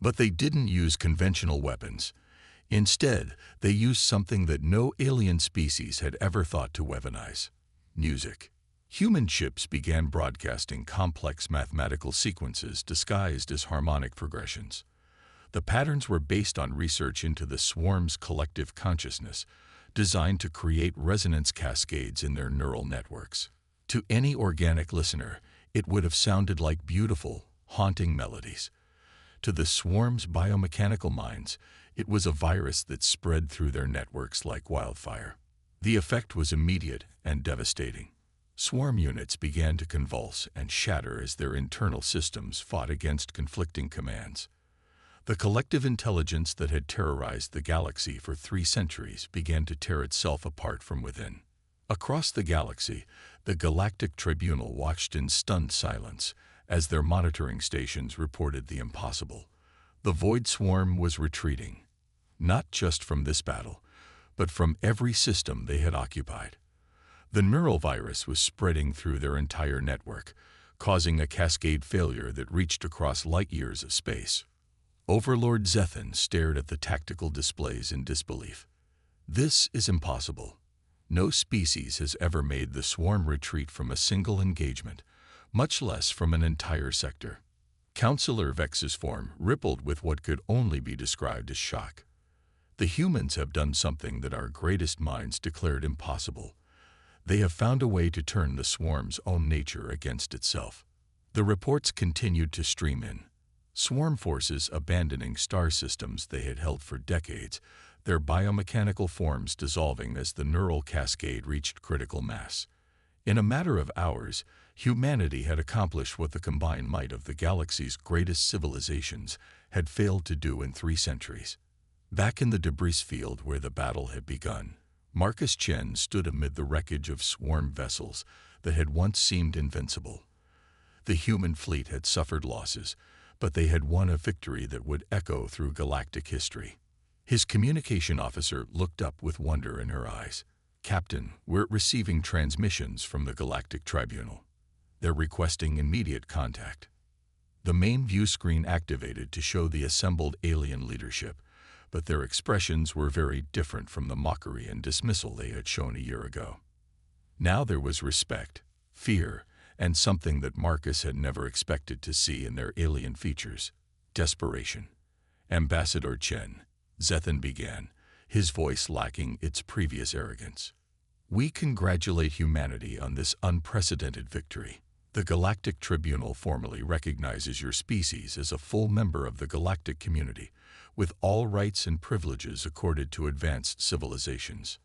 But they didn't use conventional weapons. Instead, they used something that no alien species had ever thought to weaponize: music. Human ships began broadcasting complex mathematical sequences disguised as harmonic progressions. The patterns were based on research into the swarm's collective consciousness, designed to create resonance cascades in their neural networks. To any organic listener, it would have sounded like beautiful, haunting melodies. To the swarm's biomechanical minds, it was a virus that spread through their networks like wildfire. The effect was immediate and devastating. Swarm units began to convulse and shatter as their internal systems fought against conflicting commands. The collective intelligence that had terrorized the galaxy for 3 centuries began to tear itself apart from within. Across the galaxy, the Galactic Tribunal watched in stunned silence as their monitoring stations reported the impossible. The Void Swarm was retreating, not just from this battle, but from every system they had occupied. The neural virus was spreading through their entire network, causing a cascade failure that reached across light years of space. Overlord Zethan stared at the tactical displays in disbelief. This is impossible. No species has ever made the swarm retreat from a single engagement, much less from an entire sector. Counselor Vex's form rippled with what could only be described as shock. The humans have done something that our greatest minds declared impossible. They have found a way to turn the swarm's own nature against itself. The reports continued to stream in. Swarm forces abandoning star systems they had held for decades, their biomechanical forms dissolving as the neural cascade reached critical mass. In a matter of hours, humanity had accomplished what the combined might of the galaxy's greatest civilizations had failed to do in 3 centuries. Back in the debris field where the battle had begun, Marcus Chen stood amid the wreckage of swarm vessels that had once seemed invincible. The human fleet had suffered losses, but they had won a victory that would echo through galactic history. His communication officer looked up with wonder in her eyes. "Captain, we're receiving transmissions from the Galactic Tribunal. They're requesting immediate contact." The main view screen activated to show the assembled alien leadership, but their expressions were very different from the mockery and dismissal they had shown a year ago. Now there was respect, fear, and something that Marcus had never expected to see in their alien features: desperation. "Ambassador Chen," Zethan began, his voice lacking its previous arrogance, "we congratulate humanity on this unprecedented victory. The Galactic Tribunal formally recognizes your species as a full member of the galactic community, with all rights and privileges accorded to advanced civilizations."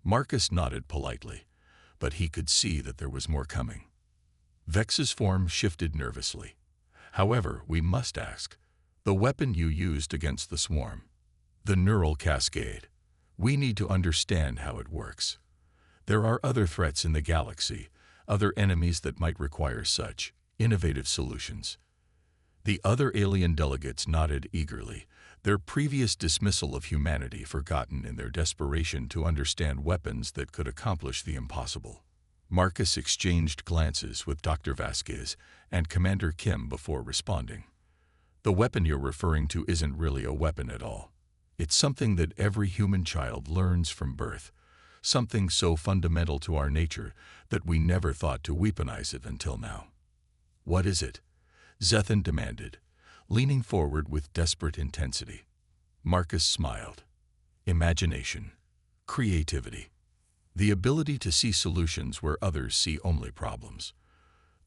Marcus nodded politely, but he could see that there was more coming. Vex's form shifted nervously. "However, we must ask, the weapon you used against the swarm, the neural cascade, we need to understand how it works. There are other threats in the galaxy, other enemies that might require such innovative solutions." The other alien delegates nodded eagerly, their previous dismissal of humanity forgotten in their desperation to understand weapons that could accomplish the impossible. Marcus exchanged glances with Dr. Vasquez and Commander Kim before responding. "The weapon you're referring to isn't really a weapon at all. It's something that every human child learns from birth, something so fundamental to our nature that we never thought to weaponize it until now." "What is it?" Zethan demanded, leaning forward with desperate intensity. Marcus smiled. "Imagination. Creativity. The ability to see solutions where others see only problems.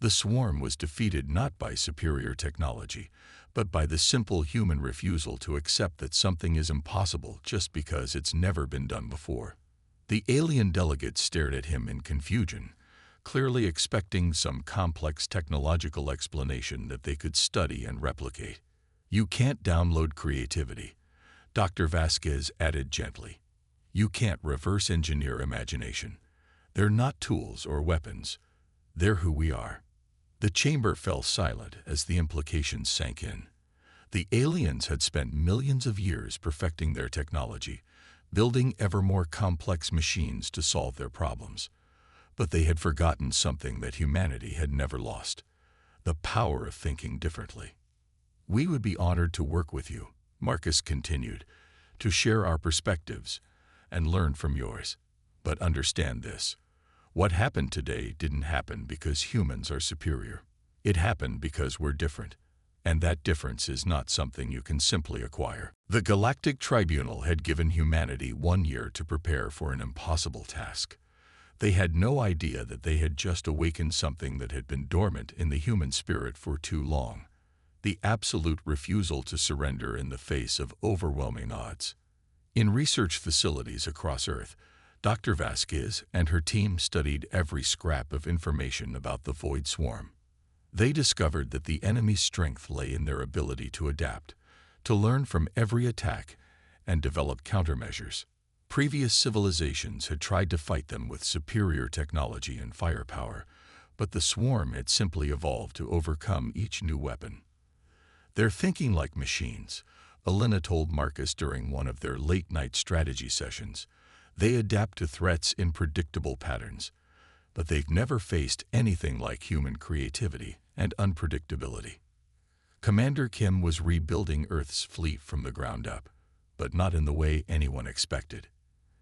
The swarm was defeated not by superior technology, but by the simple human refusal to accept that something is impossible just because it's never been done before." The alien delegates stared at him in confusion, clearly expecting some complex technological explanation that they could study and replicate. "You can't download creativity," Dr. Vasquez added gently. "You can't reverse engineer imagination. They're not tools or weapons. They're who we are." The chamber fell silent as the implications sank in. The aliens had spent millions of years perfecting their technology, building ever more complex machines to solve their problems. But they had forgotten something that humanity had never lost: the power of thinking differently. "We would be honored to work with you," Marcus continued, "to share our perspectives and learn from yours. But understand this. What happened today didn't happen because humans are superior. It happened because we're different. And that difference is not something you can simply acquire." The Galactic Tribunal had given humanity 1 year to prepare for an impossible task. They had no idea that they had just awakened something that had been dormant in the human spirit for too long: the absolute refusal to surrender in the face of overwhelming odds. In research facilities across Earth, Dr. Vasquez and her team studied every scrap of information about the Void Swarm. They discovered that the enemy's strength lay in their ability to adapt, to learn from every attack, and develop countermeasures. Previous civilizations had tried to fight them with superior technology and firepower, but the swarm had simply evolved to overcome each new weapon. "They're thinking like machines," Elena told Marcus during one of their late-night strategy sessions. "They adapt to threats in predictable patterns, but they've never faced anything like human creativity and unpredictability." Commander Kim was rebuilding Earth's fleet from the ground up, but not in the way anyone expected.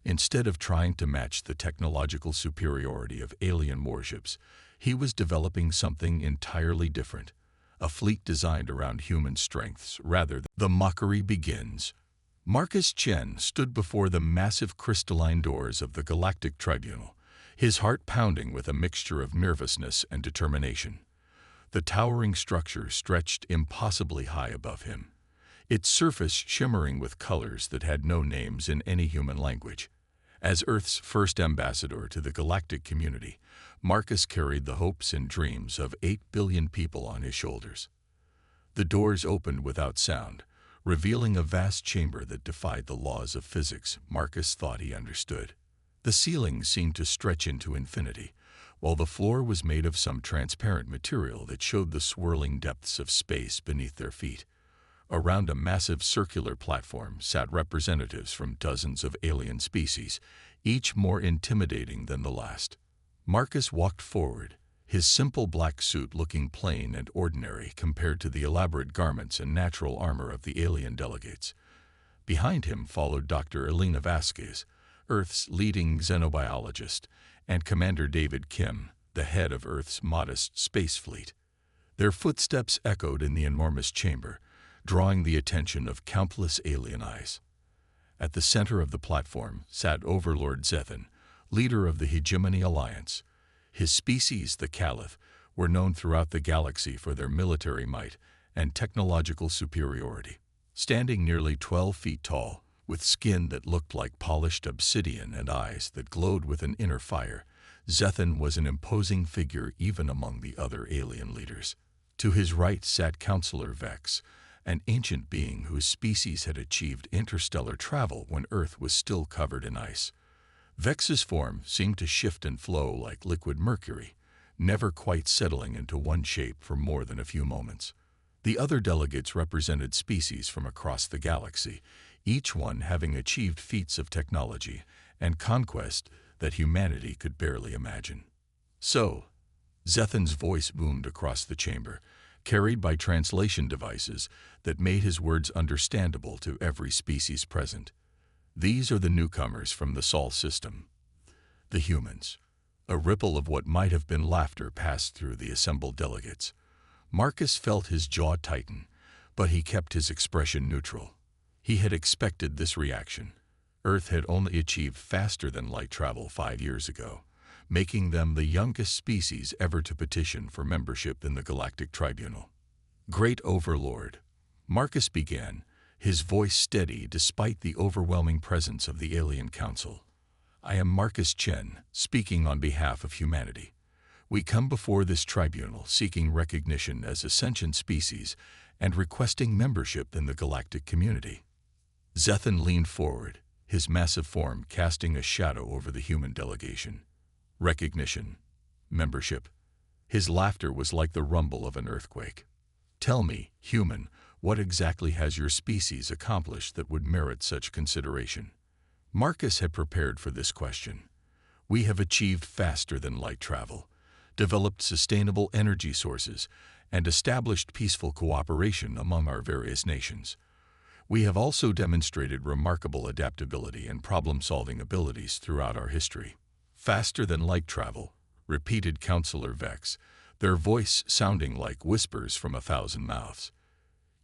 Instead of trying to match the technological superiority of alien warships, he was developing something entirely different, a fleet designed around human strengths rather than. The mockery begins. Marcus Chen stood before the massive crystalline doors of the Galactic Tribunal, his heart pounding with a mixture of nervousness and determination. The towering structure stretched impossibly high above him, its surface shimmering with colors that had no names in any human language. As Earth's first ambassador to the galactic community, Marcus carried the hopes and dreams of 8 billion people on his shoulders. The doors opened without sound, revealing a vast chamber that defied the laws of physics Marcus thought he understood. The ceiling seemed to stretch into infinity, while the floor was made of some transparent material that showed the swirling depths of space beneath their feet. Around a massive circular platform sat representatives from dozens of alien species, each more intimidating than the last. Marcus walked forward, his simple black suit looking plain and ordinary compared to the elaborate garments and natural armor of the alien delegates. Behind him followed Dr. Elena Vasquez, Earth's leading xenobiologist, and Commander David Kim, the head of Earth's modest space fleet. Their footsteps echoed in the enormous chamber, drawing the attention of countless alien eyes. At the center of the platform sat Overlord Zethan, leader of the Hegemony Alliance. His species, the Caliph, were known throughout the galaxy for their military might and technological superiority. Standing nearly 12 feet tall, with skin that looked like polished obsidian and eyes that glowed with an inner fire, Zethan was an imposing figure even among the other alien leaders. To his right sat Counselor Vex, an ancient being whose species had achieved interstellar travel when Earth was still covered in ice. Vex's form seemed to shift and flow like liquid mercury, never quite settling into one shape for more than a few moments. The other delegates represented species from across the galaxy, each one having achieved feats of technology and conquest that humanity could barely imagine. "So," Zethan's voice boomed across the chamber, carried by translation devices that made his words understandable to every species present. "These are the newcomers from the Sol system, the humans." A ripple of what might have been laughter passed through the assembled delegates. Marcus felt his jaw tighten, but he kept his expression neutral. He had expected this reaction. Earth had only achieved faster-than-light travel 5 years ago, making them the youngest species ever to petition for membership in the Galactic Tribunal. "Great Overlord," Marcus began, his voice steady despite the overwhelming presence of the Alien Council. "I am Marcus Chen, speaking on behalf of humanity. We come before this tribunal seeking recognition as a sentient species and requesting membership in the galactic community." Zethan leaned forward, his massive form casting a shadow over the human delegation. "Recognition. Membership." His laughter was like the rumble of an earthquake. "Tell me, human, what exactly has your species accomplished that would merit such consideration?" Marcus had prepared for this question. "We have achieved faster-than-light travel, developed sustainable energy sources, and established peaceful cooperation among our various nations. We have also demonstrated remarkable adaptability and problem-solving abilities throughout our history. Faster than light travel, repeated Counselor Vex, their voice sounding like whispers from 1,000 mouths.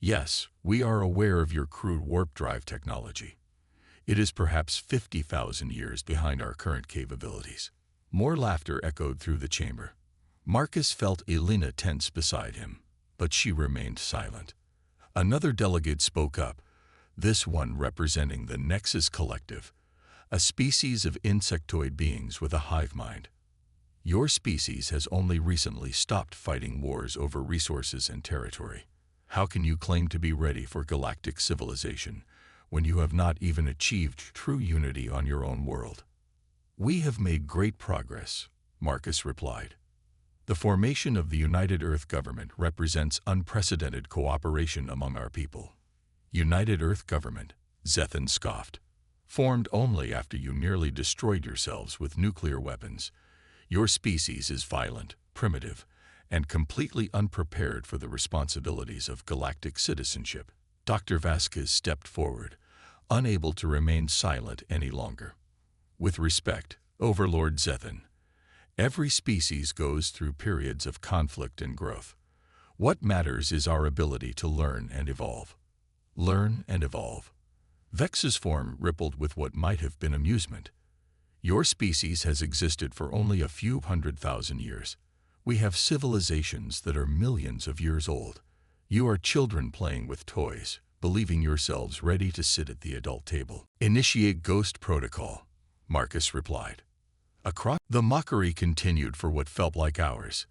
Yes, we are aware of your crude warp drive technology. It is perhaps 50,000 years behind our current capabilities. More laughter echoed through the chamber. Marcus felt Elena tense beside him, but she remained silent. Another delegate spoke up, this one representing the Nexus Collective, a species of insectoid beings with a hive mind. Your species has only recently stopped fighting wars over resources and territory. How can you claim to be ready for galactic civilization when you have not even achieved true unity on your own world? We have made great progress, Marcus replied. The formation of the United Earth Government represents unprecedented cooperation among our people. United Earth Government, Zethan scoffed. Formed only after you nearly destroyed yourselves with nuclear weapons. Your species is violent, primitive, and completely unprepared for the responsibilities of galactic citizenship. Dr. Vasquez stepped forward, unable to remain silent any longer. With respect, Overlord Zethan, every species goes through periods of conflict and growth. What matters is our ability to learn and evolve. Learn and evolve. Vex's form rippled with what might have been amusement. Your species has existed for only a few 100,000 years. We have civilizations that are millions of years old. You are children playing with toys, believing yourselves ready to sit at the adult table. Initiate Ghost Protocol, Marcus replied. Across the mockery continued for what felt like hours.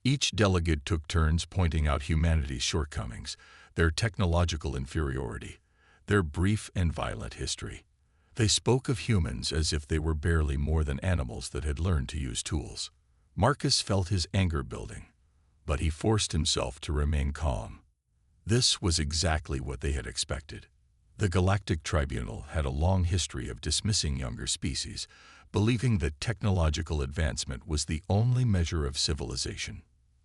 Each delegate took turns pointing out humanity's shortcomings, their technological inferiority, their brief and violent history. They spoke of humans as if they were barely more than animals that had learned to use tools. Marcus felt his anger building, but he forced himself to remain calm. This was exactly what they had expected. The Galactic Tribunal had a long history of dismissing younger species, believing that technological advancement was the only measure of civilization.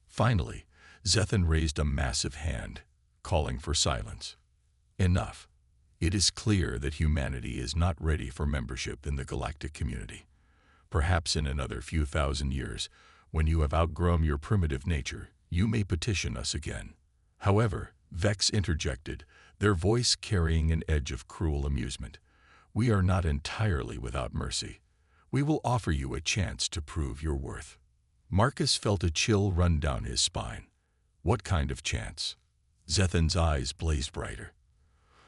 Finally, Zethan raised a massive hand, calling for silence. Enough. It is clear that humanity is not ready for membership in the galactic community. Perhaps in another few thousand years, when you have outgrown your primitive nature, you may petition us again. However, Vex interjected, their voice carrying an edge of cruel amusement. We are not entirely without mercy. We will offer you a chance to prove your worth. Marcus felt a chill run down his spine. What kind of chance? Zethan's eyes blazed brighter.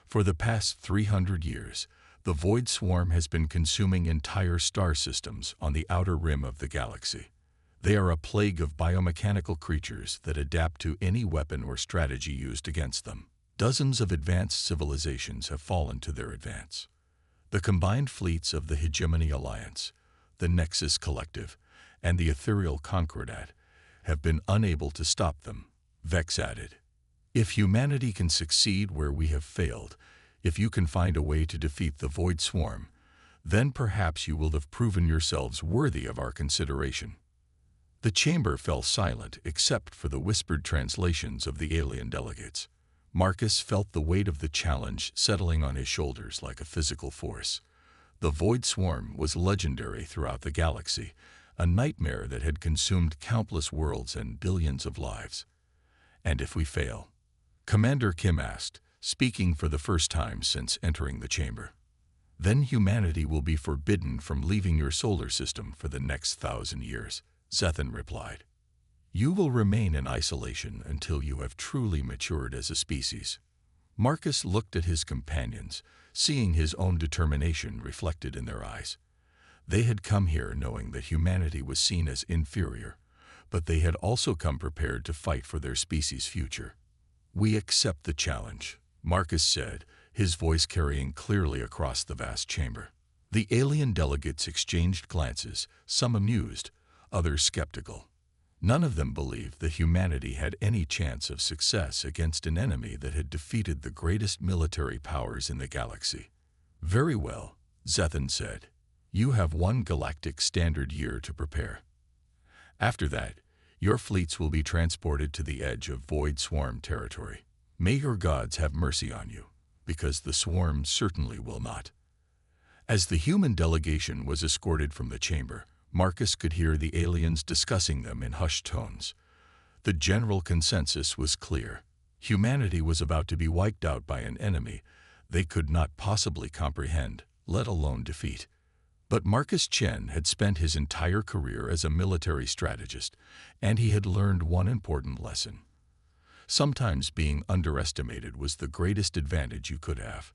For the past 300 years, the Void Swarm has been consuming entire star systems on the outer rim of the galaxy. They are a plague of biomechanical creatures that adapt to any weapon or strategy used against them. Dozens of advanced civilizations have fallen to their advance. The combined fleets of the Hegemony Alliance, the Nexus Collective, and the Ethereal Concordat have been unable to stop them, Vex added. If humanity can succeed where we have failed, if you can find a way to defeat the Void Swarm, then perhaps you will have proven yourselves worthy of our consideration. The chamber fell silent except for the whispered translations of the alien delegates. Marcus felt the weight of the challenge settling on his shoulders like a physical force. The Void Swarm was legendary throughout the galaxy, a nightmare that had consumed countless worlds and billions of lives. And if we fail? Commander Kim asked, speaking for the first time since entering the chamber. Then humanity will be forbidden from leaving your solar system for the next 1,000 years, Zethan replied. You will remain in isolation until you have truly matured as a species. Marcus looked at his companions, seeing his own determination reflected in their eyes. They had come here knowing that humanity was seen as inferior, but they had also come prepared to fight for their species' future. We accept the challenge, Marcus said, his voice carrying clearly across the vast chamber. The alien delegates exchanged glances, some amused, others skeptical. None of them believed that humanity had any chance of success against an enemy that had defeated the greatest military powers in the galaxy. Very well, Zethan said. You have 1 galactic standard year to prepare. After that, Your fleets will be transported to the edge of Void Swarm territory. May your gods have mercy on you, because the swarm certainly will not." As the human delegation was escorted from the chamber, Marcus could hear the aliens discussing them in hushed tones. The general consensus was clear. Humanity was about to be wiped out by an enemy they could not possibly comprehend, let alone defeat. But Marcus Chen had spent his entire career as a military strategist, and he had learned one important lesson. Sometimes being underestimated was the greatest advantage you could have.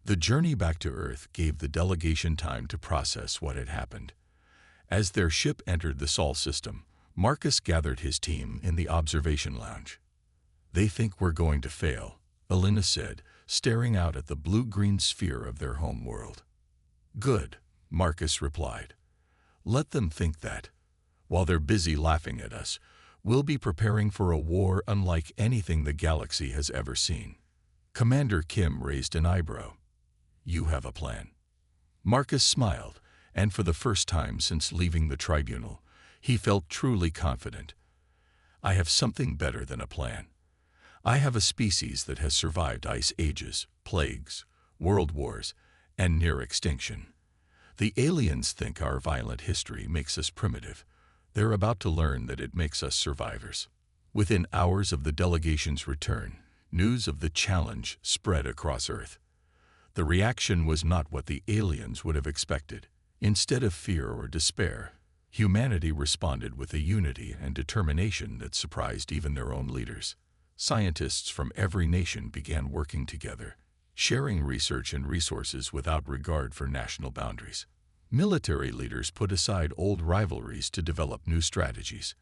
The journey back to Earth gave the delegation time to process what had happened. As their ship entered the Sol system, Marcus gathered his team in the observation lounge. "They think we're going to fail," Elena said, staring out at the blue-green sphere of their home world. "Good," Marcus replied. "Let them think that. While they're busy laughing at us, we'll be preparing for a war unlike anything the galaxy has ever seen." Commander Kim raised an eyebrow. "You have a plan?" Marcus smiled, and for the first time since leaving the tribunal, he felt truly confident. "I have something better than a plan. I have a species that has survived ice ages, plagues, world wars, and near extinction. The aliens think our violent history makes us primitive. They're about to learn that it makes us survivors." Within hours of the delegation's return, news of the challenge spread across Earth. The reaction was not what the aliens would have expected. Instead of fear or despair, humanity responded with a unity and determination that surprised even their own leaders. Scientists from every nation began working together, sharing research and resources without regard for national boundaries. Military leaders put aside old rivalries to develop new strategies.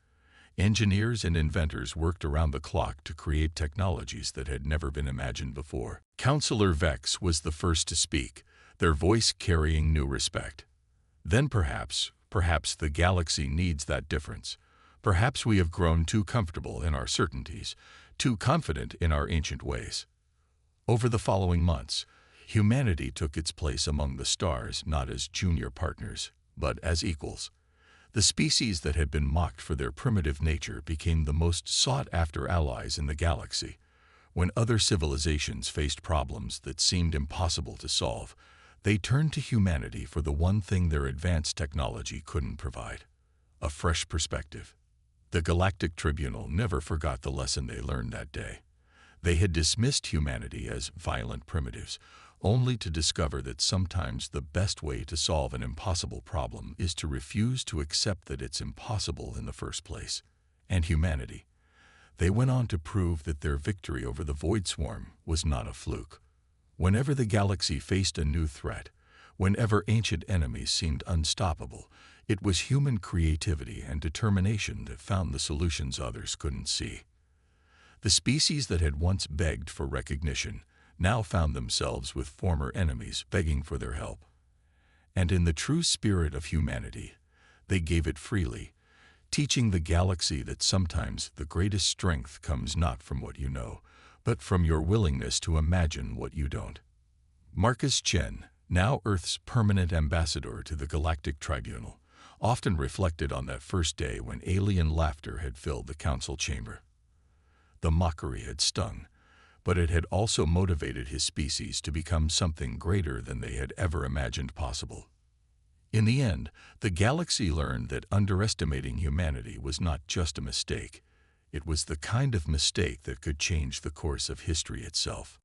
Engineers and inventors worked around the clock to create technologies that had never been imagined before. Counselor Vex was the first to speak, their voice carrying new respect. "Then perhaps the galaxy needs that difference. Perhaps we have grown too comfortable in our certainties, too confident in our ancient ways." Over the following months, humanity took its place among the stars not as junior partners, but as equals. The species that had been mocked for their primitive nature became the most sought-after allies in the galaxy. When other civilizations faced problems that seemed impossible to solve, they turned to humanity for the one thing their advanced technology couldn't provide: a fresh perspective. The Galactic Tribunal never forgot the lesson they learned that day. They had dismissed humanity as violent primitives, only to discover that sometimes the best way to solve an impossible problem is to refuse to accept that it's impossible in the first place. And humanity. They went on to prove that their victory over the Void Swarm was not a fluke. Whenever the galaxy faced a new threat, whenever ancient enemies seemed unstoppable, it was human creativity and determination that found the solutions others couldn't see. The species that had once begged for recognition now found themselves with former enemies begging for their help. And in the true spirit of humanity, they gave it freely, teaching the galaxy that sometimes the greatest strength comes not from what you know, but from your willingness to imagine what you don't. Marcus Chen, now Earth's permanent ambassador to the Galactic Tribunal, often reflected on that first day when alien laughter had filled the council chamber. The mockery had stung, but it had also motivated his species to become something greater than they had ever imagined possible. In the end, the galaxy learned that underestimating humanity was not just a mistake. It was the kind of mistake that could change the course of history itself.